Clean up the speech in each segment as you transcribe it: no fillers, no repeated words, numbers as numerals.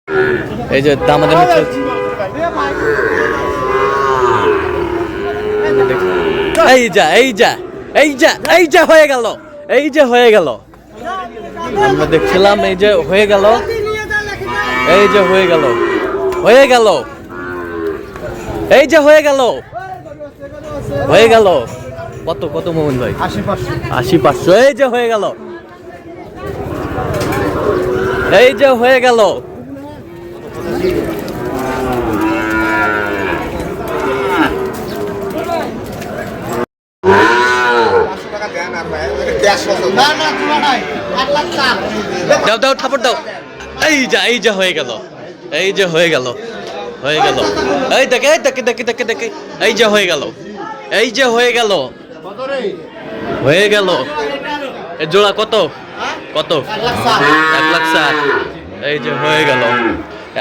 এই যে আমাদের এই যা এই যা এই যা এই যা হয়ে গেল, এই যে হয়ে গেল। আমরা দেখছিলাম এই যে হয়ে গেল, এই যে হয়ে গেল, হয়ে গেল, এই যে হয়ে গেল, হয়ে গেল। কত কত মোমিন ভাই? ৮০-৫০০। এই যে হয়ে গেল, এই যে হয়ে গেল। দাও দাও থাপড় দাও। এই যা এই যে হয়ে গেল, এই যে হয়ে গেল, হয়ে গেল। এই দেখে দেখে দেখে দেখে দেখে এই যে হয়ে গেল, এই যে হয়ে গেল, হয়ে গেল। এর জোড়া কত কত? ১,০০,০০০। এই যে হয়ে গেল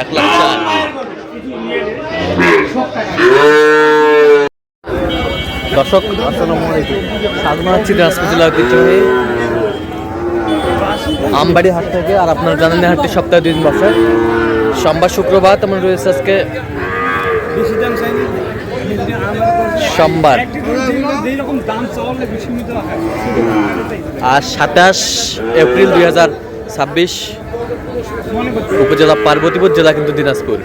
১,০০,০০০। দর্শক আসসালামু আলাইকুম। সাধনা হচ্ছে দিনাজপুর জেলার ঐতিহ্যবাহী আমবাড়ি হাট থেকে। আর আপনারা জানেন এই হাটটি সপ্তাহে ২ দিন বসে, সোমবার শুক্রবার। তেমন রয়েছে আজকে সোমবার। আর ২৭ এপ্রিল ২০২৬, উপজেলা পার্বতীপুর, জেলা কিন্তু দিনাজপুর।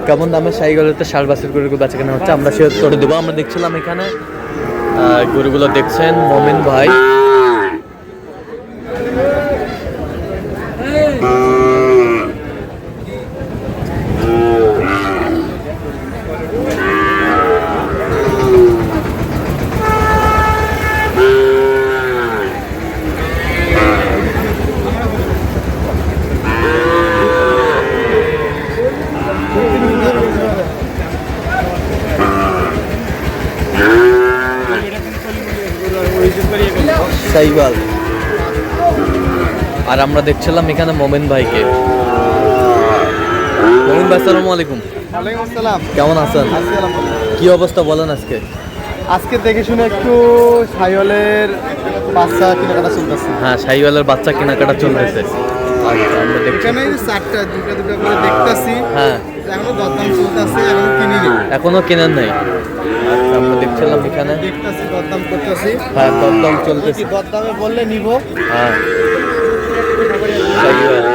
কেমন দামে শাহিগলেতে ৬০ বাছুর গরুগুলো বেচা কেনা হচ্ছে আমরা সে করে দেবো। আমরা দেখছিলাম এখানে গরুগুলো দেখছেন মমিন ভাই। শাহিওয়াল। আর আমরা দেখছিলাম এখানে মোমিন ভাইকে। মোমিন ভাই আসসালামু আলাইকুম। ওয়ালাইকুম আসসালাম। কেমন আছেন? আছি আলহামদুলিল্লাহ। কি অবস্থা বলেন আজকে? আজকে দেখে শুনে একটু শাহিওয়ালের বাচ্চা কেনাকাটা চলতেছে। হ্যাঁ, শাহিওয়ালের বাচ্চা কেনাকাটা চলতেছে। আচ্ছা, আমরা দেখছি এখানে চারটা দুটা দুটা করে দেখতাছি। হ্যাঁ, এখনো দরদাম চলতেছে, এখনো কিনিনি। এখনো কেনেন নাই? আচ্ছা, আমরা দেখছিলাম এখানে। দেখতাছি, দরদাম করতেছি। হ্যাঁ, দরদাম চলতেছে। কি দরদামে বললে নিব। হ্যাঁ, শাহিওয়াল।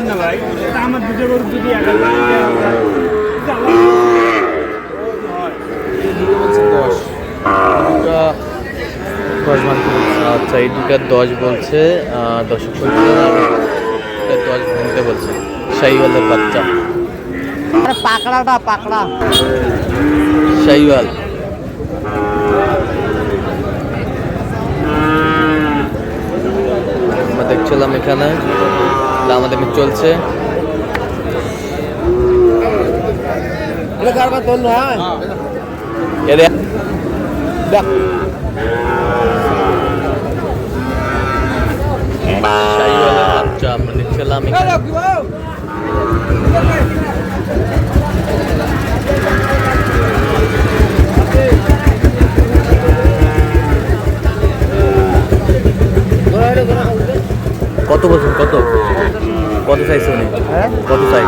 না ভাই, আমার দুটো গরু যদি দুটা 10 ভাঙতে বলছে। আচ্ছা, এই দুটা 10 বলছে। 10 ভাঙতে বলছে। শাহিওয়ালের বাচ্চা, পাকড়াটা পাকড়া শাহিওয়াল। আমরা দেখছিলাম এখানে আমাদের চলছে। শাহিওয়ালের বাচ্চা আমরা দেখছিলাম এখানে। কত বছর? কত কত চাইছ উনি? কত চাই?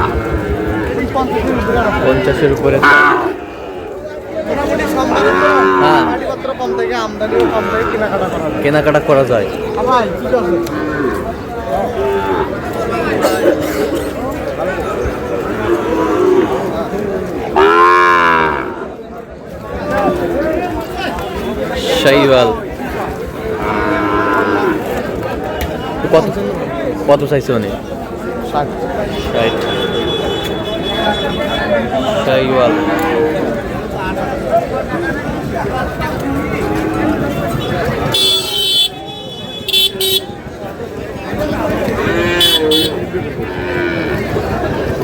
50-এর উপরে। হ্যাঁ, কম থেকে আমদানিও কম থেকে কেনাকাটা করা যায়। শাহিওয়াল কত কত চাইছে উনি? 60। শাহিওয়াল।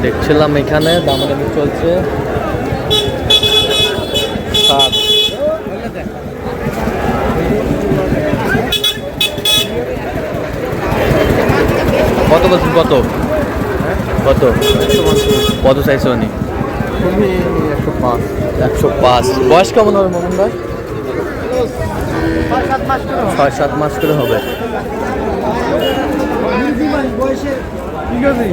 দেখছিলাম এখানে দামাদামি চলছে। 60। কত বলছেন? কত কত কত চাইছে উনি? 105। 105। বয়স কেমন হবে মোমিন ভাই? 6-7 মাস করে হবে। ঠিক আছে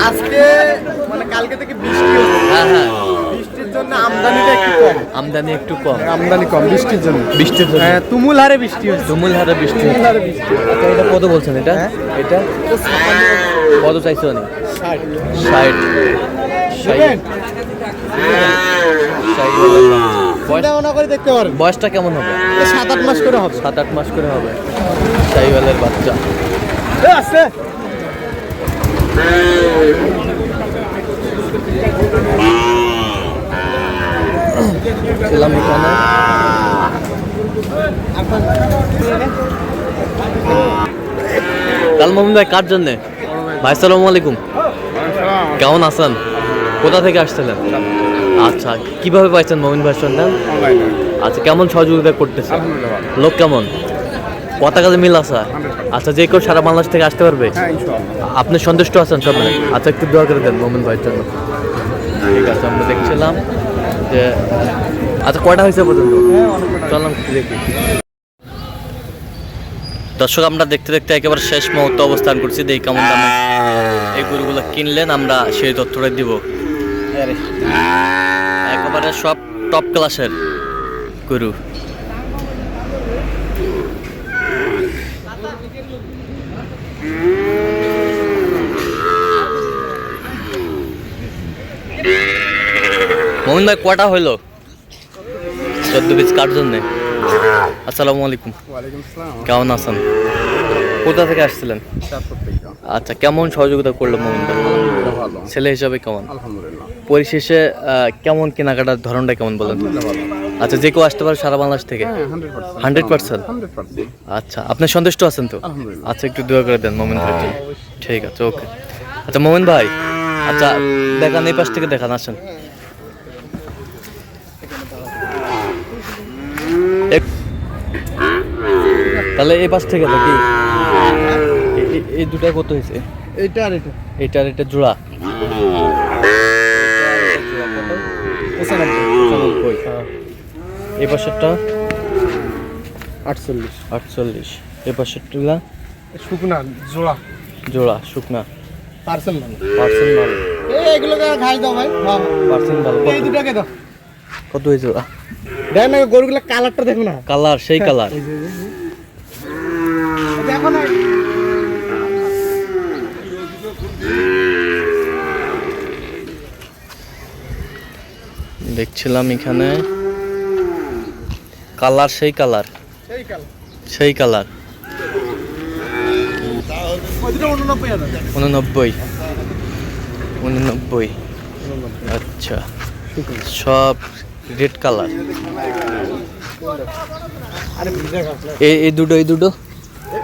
আজকে মানে কালকে থেকে বৃষ্টি হচ্ছে হ্যাঁ হ্যাঁ, বৃষ্টির জন্য আমদানিটা একটু কম আমদানি একটু কম। আমদানি কম বৃষ্টির জন্য বৃষ্টির জন্য হ্যাঁ তুমুল হারে বৃষ্টি হচ্ছে তুমুল হারে বৃষ্টি। তুমুল হারে বৃষ্টি আচ্ছা, এটা কত বলছেন এটা? হ্যাঁ? এটা কত চাইছো নি? 60 দেবেন? চিন্তা ভাবনা করে দেখতে পারেন বয়সটা কেমন হবে? 7-8 মাস করে হবে 7-8 মাস করে হবে। শাহিওয়ালের বাচ্চা আছে ছিলাম এখানে। কাল মোহাম্মদ ভাই কার জন্যে? ভাই সালামু আলাইকুম, কেমন আছেন? কোথা থেকে আসছিলেন? আচ্ছা, কিভাবে পাইছেন মোমিন ভাইয়ের সন্ধান? আচ্ছা, কেমন সহযোগিতা করতেছে? লোক কেমন? কথা কাজে মিল আছে? আচ্ছা, যে কেউ সারা বাংলাদেশ থেকে আসতে পারবে? আপনি সন্তুষ্ট আছেন সব? আচ্ছা, একটু দোয়া করে দেন মোমিন ভাইয়ের জন্য। ঠিক আছে, আমরা দেখছিলাম যে আচ্ছা কয়টা হয়েছে পর্যন্ত? চললাম দেখি। দর্শক, আমরা দেখতে দেখতে একেবারে শেষ মুহূর্তে অবস্থান করছি। দেখি কেমন দামে এই গরুগুলো কিনলেন, আমরা সেই তথ্যটা দিব। একেবারে সব টপ ক্লাসের গরু। মোমিন ভাই কয়টা হইলো? 14 পিস কার জন্য? আসসালামু আলাইকুম, ওয়ালাইকুম আসসালাম কেমন আছেন? কোথা থেকে আসছিলেন? আচ্ছা, কেমন সহযোগিতা করলো মোমিন ভাই? ভালো ছেলে হিসাবে কেমন? আলহামদুলিল্লাহ পরিশেষে কেমন কেনাকাটার ধরনটা কেমন বলেন? আচ্ছা, যে কেউ আসতে পারে সারা বাংলাদেশ থেকে? 100%? আচ্ছা, আপনি সন্তুষ্ট আছেন তো? আচ্ছা, একটু দোয়া করে দেন মোমিন ভাই। ঠিক আছে, ওকে। আচ্ছা মোমিন ভাই, আচ্ছা দেখান, এই পাশ থেকে দেখান, আসেন। তাহলে এই পাশ থেকে দেখি এই দুটা কত হয়েছে? এইটা আর এটা এইটার এটা জোড়া 95। এই পাশেরটা 48 48। এই পাশেরটা শুকনা জোড়া জোড়া শুকনা। পার্সেল ভালো পার্সেন্ট ভালো, এগুলো ঘাস দাও ভাই পার্সেন্ট ভালো। এই দুটাকে দাও। কত হয়েছে জোড়া? দেখ না গরুগুলা কালারটা দেখো না, কালার সেই কালার। দেখো না দেখছিলাম এখানে কালার সেই কালার সেই কালার সেই কালার। ওই দুটো 89,000 89। আচ্ছা, সব রেড কালার। আরে ভিজা ঘাস না। এই দুটো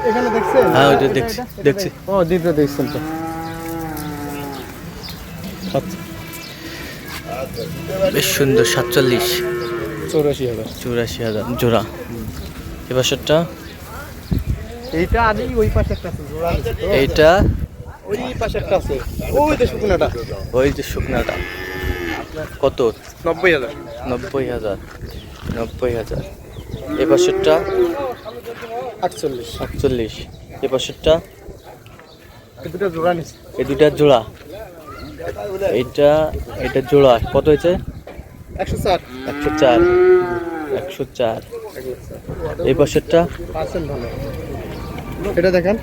এখানে দেখছেন? হ্যাঁ, ওইটা দেখছি দেখছি। ও দুটো দেখছেন তো। আচ্ছা, বেশ সুন্দর। 47 84,000 84,000 জোড়া। এবারটা এইটা আদি ওই পাশে একটা আছে জোড়া আছে তো। এইটা ওই পাশে একটা আছে ওই যে শুকনাটা ওই যে শুকনাটা কত? 90,000 90,000। এবারটা 48 48। এবারটা এই দুটো জোড়া নিছে এই দুটার জোড়া। এটা জোড়া কত হয়েছে? 104 104। এই পাশেরটা পার্সেন্ট ভালো। এটা দেখেন,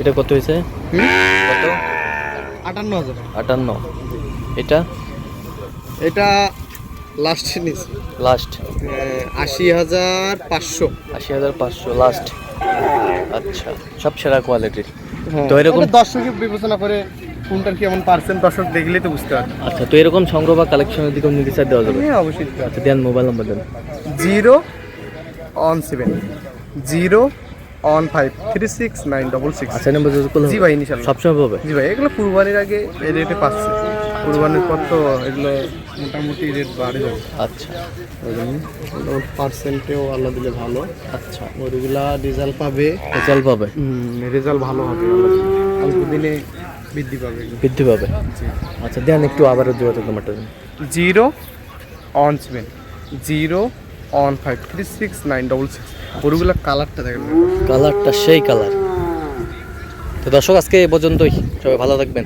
এটা কত হয়েছে? কত? 58,000। 58। এটা এটা লাস্ট নিছে লাস্ট 80,500। 80,500 লাস্ট। আচ্ছা, সব সেরা কোয়ালিটির। তো তো এরকম এরকম দর্শক বিবেচনা করে কোনটার কেমন পার্সেন্ট দর্শক দেখলেই তো বুঝতে পারবে। আচ্ছা, তো এরকম সংগ্রহ বা কালেকশনের দিকে নিতে চাই দেওয়া যাবে? হ্যাঁ অবশ্যই। আচ্ছা, দেন মোবাইল নাম্বার দেন। 017 015 369666। আচ্ছা, নাম্বার যোগাযোগ করলে জি ভাই, ইনশাআল্লাহ সবসময় পাবে। জি ভাই, এগুলো কুরবানির আগে এই রেটে পাচ্ছে। কুরবানির পর তো এগুলো মোটামুটি রেট বাড়ে যাবে। আচ্ছা পার্সেন্টেও আল্লাহ দিলে ভালো। আচ্ছা, ওইগুলা রেজাল্ট পাবে, রেজাল্ট পাবে, রেজাল্ট ভালো হবে, আল্লাহ দিলে অল্প দিনে বৃদ্ধি পাবে। বৃদ্ধি পাবে। আচ্ছা, দেন একটু আবারও যোগাযোগ নাম্বারটা দেন। 017 015 1536966 গরুগুলা কালারটা দেখেন। কালারটা সেই কালার। তো দর্শক আজকে এ পর্যন্তই, সবাই ভালো থাকবেন।